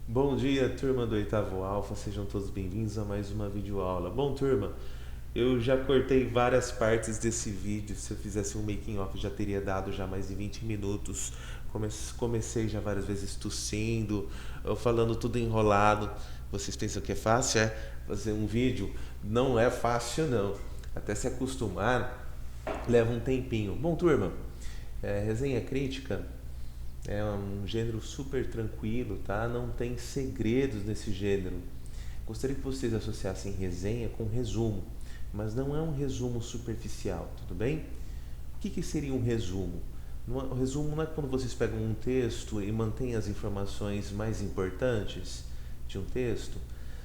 Bom dia, turma do oitavo Alfa, sejam todos bem-vindos a mais uma videoaula. Bom, turma, eu já cortei várias partes desse vídeo. Se eu fizesse um making off já teria dado já mais de 20 minutos. Comecei já várias vezes tossindo, eu falando tudo enrolado. Vocês pensam que é fácil? É? Fazer um vídeo não é fácil não. Até se acostumar leva um tempinho. Bom, turma, resenha crítica é um gênero super tranquilo, tá? Não tem segredos nesse gênero. Gostaria que vocês associassem resenha com resumo, mas não é um resumo superficial, tudo bem? O que seria um resumo? O resumo não é quando vocês pegam um texto e mantêm as informações mais importantes de um texto.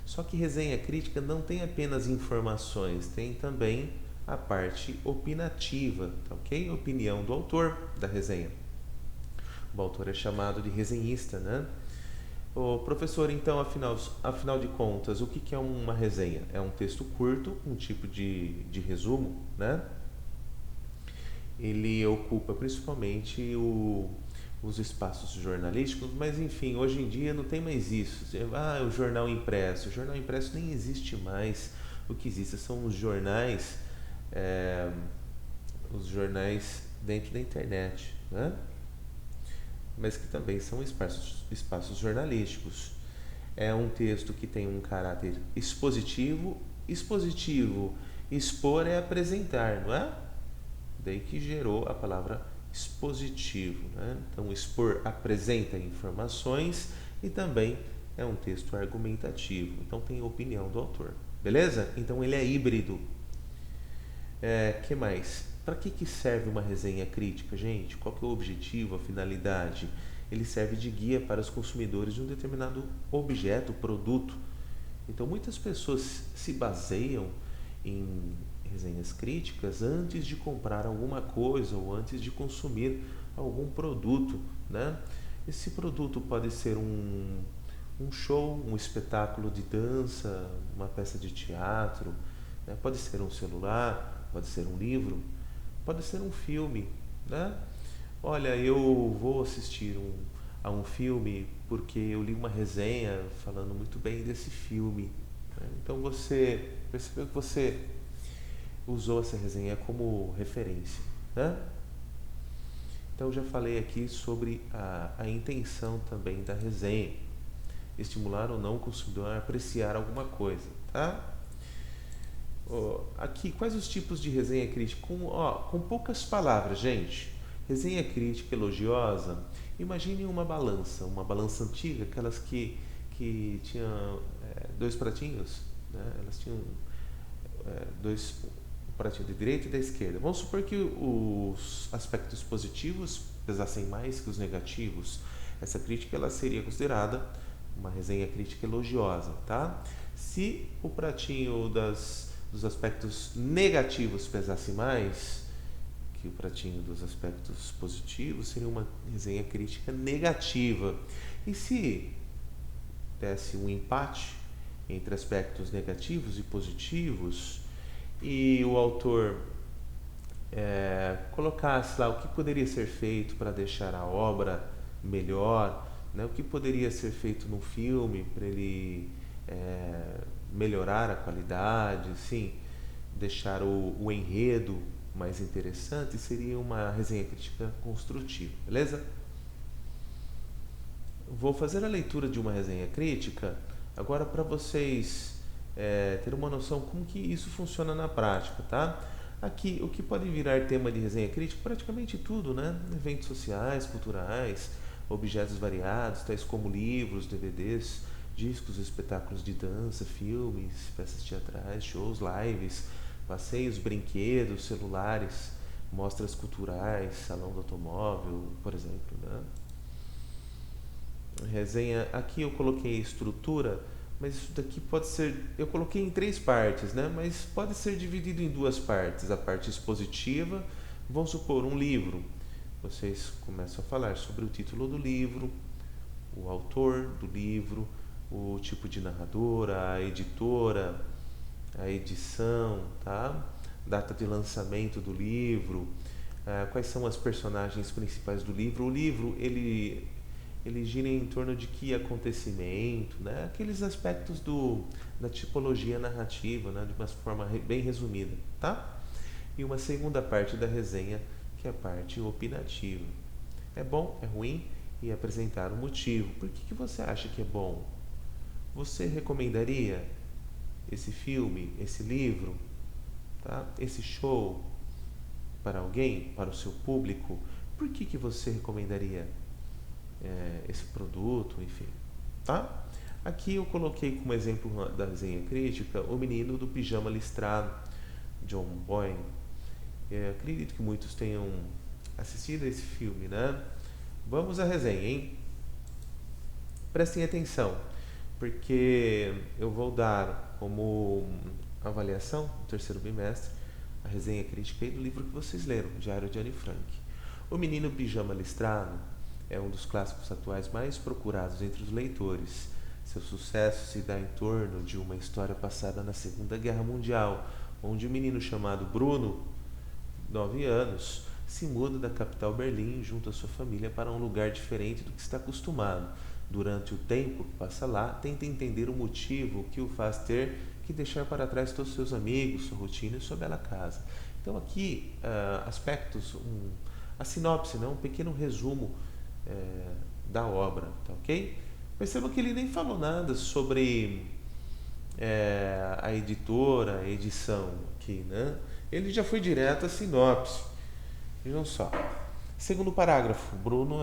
Só que resenha crítica não tem apenas informações, tem também a parte opinativa, tá ok? Opinião do autor da resenha. O autor é chamado de resenhista, né? O professor, então, afinal de contas, o que é uma resenha? É um texto curto, um tipo de resumo, né? Ele ocupa principalmente os espaços jornalísticos, mas enfim, hoje em dia não tem mais isso. Ah, o jornal impresso. O jornal impresso nem existe mais. O que existe são é, os jornais dentro da internet, né? Mas que também são espaços jornalísticos. É um texto que tem um caráter expositivo. Expositivo, expor é apresentar, não é? Daí que gerou a palavra expositivo, né? Então, expor apresenta informações e também é um texto argumentativo. Então, tem a opinião do autor. Beleza? Então, ele é híbrido. Que mais? Para que serve uma resenha crítica, gente? Qual que é o objetivo, a finalidade? Ele serve de guia para os consumidores de um determinado objeto, produto. Então, muitas pessoas se baseiam em resenhas críticas antes de comprar alguma coisa ou antes de consumir algum produto, né? Esse produto pode ser um show, um espetáculo de dança, uma peça de teatro, né? Pode ser um celular, pode ser um livro, pode ser um filme, né? Olha, eu vou assistir a um filme porque eu li uma resenha falando muito bem desse filme, né? Então você percebeu que você usou essa resenha como referência, né? Então eu já falei aqui sobre a intenção também da resenha, estimular ou não o consumidor a apreciar alguma coisa, tá? Aqui, quais os tipos de resenha crítica? Com poucas palavras, gente. Resenha crítica elogiosa. Imagine uma balança antiga, aquelas que tinham dois pratinhos, né? Elas tinham dois, um pratinho da direita e da esquerda. Vamos supor que os aspectos positivos pesassem mais que os negativos. Essa crítica ela seria considerada uma resenha crítica elogiosa, tá? Se o pratinho dos aspectos negativos pesasse mais que o pratinho dos aspectos positivos, seria uma resenha crítica negativa. E se desse um empate entre aspectos negativos e positivos e o autor colocasse lá o que poderia ser feito para deixar a obra melhor, né? O que poderia ser feito no filme para ele melhorar a qualidade, sim, deixar o enredo mais interessante, seria uma resenha crítica construtiva, beleza? Vou fazer a leitura de uma resenha crítica agora para vocês terem uma noção como que isso funciona na prática, tá? Aqui, o que pode virar tema de resenha crítica? Praticamente tudo, né? Eventos sociais, culturais, objetos variados, tais como livros, DVDs, discos, espetáculos de dança, filmes, peças teatrais, shows, lives, passeios, brinquedos, celulares, mostras culturais, salão do automóvel, por exemplo, né? Resenha, aqui eu coloquei estrutura, mas isso daqui pode ser, eu coloquei em três partes, né? Mas pode ser dividido em duas partes. A parte expositiva, vamos supor um livro. Vocês começam a falar sobre o título do livro, o autor do livro, o tipo de narradora, a editora, a edição, tá? Data de lançamento do livro, quais são as personagens principais do livro. O livro, ele ele gira em torno de que acontecimento, né? Aqueles aspectos da tipologia narrativa, né? De uma forma bem resumida, tá? E uma segunda parte da resenha, que é a parte opinativa. É bom, é ruim? E apresentar o motivo. Por que você acha que é bom? Você recomendaria esse filme, esse livro, tá? Esse show para alguém, para o seu público? Por que você recomendaria esse produto, enfim, tá? Aqui eu coloquei como exemplo da resenha crítica o menino do pijama listrado, John Boyne. Acredito que muitos tenham assistido a esse filme, né? Vamos à resenha, hein? Prestem atenção, porque eu vou dar como avaliação no terceiro bimestre a resenha crítica do livro que vocês leram, Diário de Anne Frank. O Menino Pijama Listrado é um dos clássicos atuais mais procurados entre os leitores. Seu sucesso se dá em torno de uma história passada na Segunda Guerra Mundial, onde um menino chamado Bruno, 9 anos, se muda da capital Berlim junto à sua família para um lugar diferente do que está acostumado. Durante o tempo que passa lá, tenta entender o motivo que o faz ter que deixar para trás todos os seus amigos, sua rotina e sua bela casa. Então aqui, aspectos, a sinopse, né? Um pequeno resumo da obra, tá ok? Perceba que ele nem falou nada sobre a editora, a edição aqui, né? Ele já foi direto à sinopse. Vejam só. Segundo parágrafo, Bruno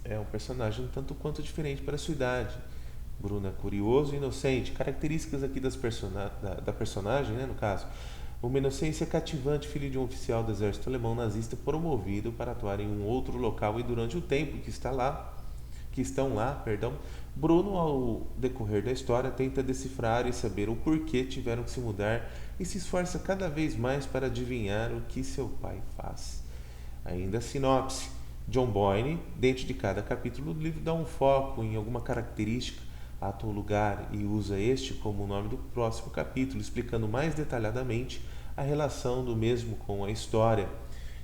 é um personagem um tanto quanto diferente para a sua idade. Bruno é curioso e inocente. Características aqui da personagem, né, no caso. Uma inocência cativante, filho de um oficial do exército alemão nazista promovido para atuar em um outro local e durante o tempo que estão lá, Bruno, ao decorrer da história, tenta decifrar e saber o porquê tiveram que se mudar e se esforça cada vez mais para adivinhar o que seu pai faz. Ainda a sinopse. John Boyne, dentro de cada capítulo do livro, dá um foco em alguma característica, ato ou lugar e usa este como o nome do próximo capítulo, explicando mais detalhadamente a relação do mesmo com a história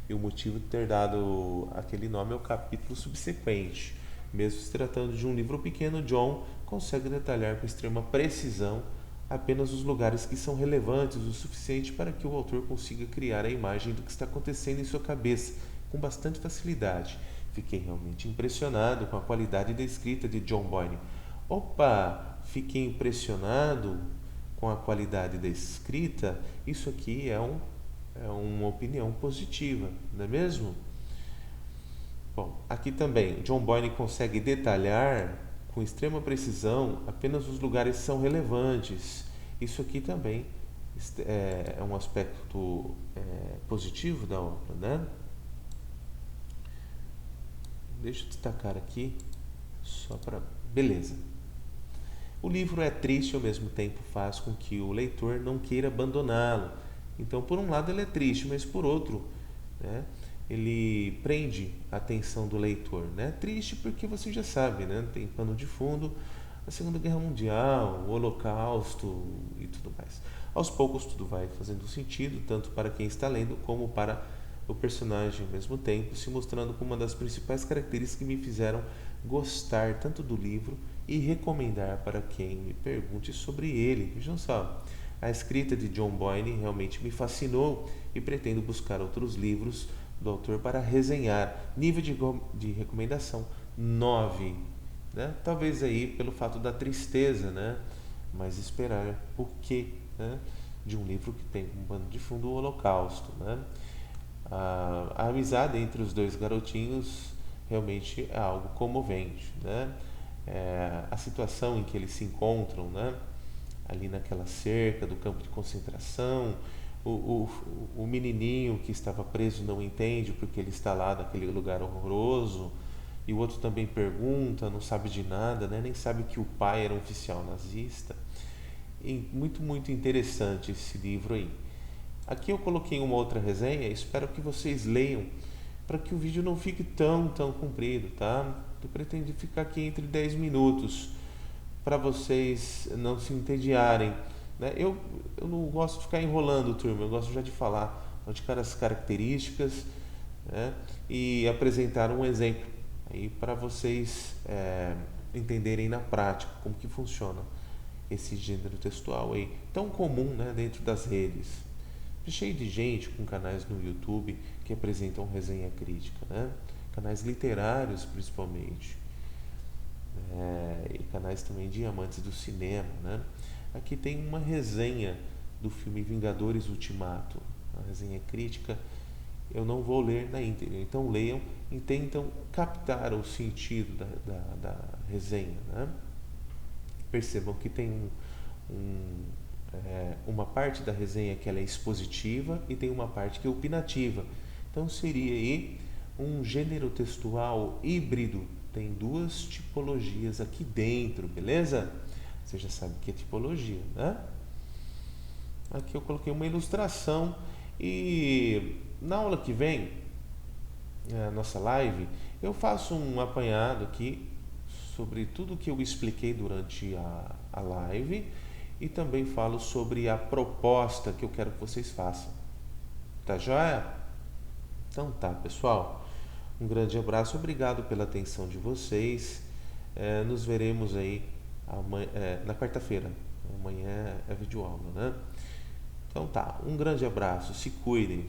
e o motivo de ter dado aquele nome ao capítulo subsequente. Mesmo se tratando de um livro pequeno, John consegue detalhar com extrema precisão apenas os lugares que são relevantes o suficiente para que o autor consiga criar a imagem do que está acontecendo em sua cabeça com bastante facilidade. Fiquei realmente impressionado com a qualidade da escrita de John Boyne. Fiquei impressionado com a qualidade da escrita. Isso aqui é uma opinião positiva, não é mesmo? Bom, aqui também, John Boyne consegue detalhar com extrema precisão apenas os lugares que são relevantes. Isso aqui também é um aspecto positivo da obra, né? Deixa eu destacar aqui, só para... Beleza. O livro é triste e ao mesmo tempo faz com que o leitor não queira abandoná-lo. Então, por um lado ele é triste, mas por outro, né, ele prende a atenção do leitor, né? Triste porque você já sabe, né? Tem pano de fundo a Segunda Guerra Mundial, o Holocausto e tudo mais. Aos poucos tudo vai fazendo sentido, tanto para quem está lendo como para o personagem ao mesmo tempo, se mostrando como uma das principais características que me fizeram gostar tanto do livro e recomendar para quem me pergunte sobre ele. Vejam só, a escrita de John Boyne realmente me fascinou e pretendo buscar outros livros do autor para resenhar. Nível de recomendação 9, né? Talvez aí pelo fato da tristeza, né? Mas esperar o quê, né? De um livro que tem um pano de fundo o Holocausto, né? A amizade entre os dois garotinhos realmente é algo comovente, né? A situação em que eles se encontram, né? Ali naquela cerca do campo de concentração, o menininho que estava preso não entende porque ele está lá naquele lugar horroroso, e o outro também pergunta, não sabe de nada, né? Nem sabe que o pai era um oficial nazista. E muito, muito interessante esse livro aí. Aqui eu coloquei uma outra resenha, espero que vocês leiam, para que o vídeo não fique tão comprido, tá? Eu pretendo ficar aqui entre 10 minutos, para vocês não se entediarem, né? Eu não gosto de ficar enrolando, turma, eu gosto já de falar, praticar as características, né? E apresentar um exemplo aí para vocês entenderem na prática como que funciona esse gênero textual aí, tão comum, né, dentro das redes. Cheio de gente com canais no YouTube que apresentam resenha crítica, né? Canais literários principalmente, e canais também de amantes do cinema, né? Aqui tem uma resenha do filme Vingadores Ultimato, a resenha crítica. Eu não vou ler na íntegra, então leiam e tentam captar o sentido da resenha, né? Percebam que tem uma parte da resenha que ela é expositiva e tem uma parte que é opinativa. Então seria aí um gênero textual híbrido. Tem duas tipologias aqui dentro, beleza? Você já sabe o que é tipologia, né? Aqui eu coloquei uma ilustração e na aula que vem, a nossa live, eu faço um apanhado aqui sobre tudo que eu expliquei durante a live e também falo sobre a proposta que eu quero que vocês façam. Tá joia? Então tá, pessoal. Um grande abraço, obrigado pela atenção de vocês. Nos veremos aí na quarta-feira. Amanhã é videoaula, né? Então tá, um grande abraço, se cuidem.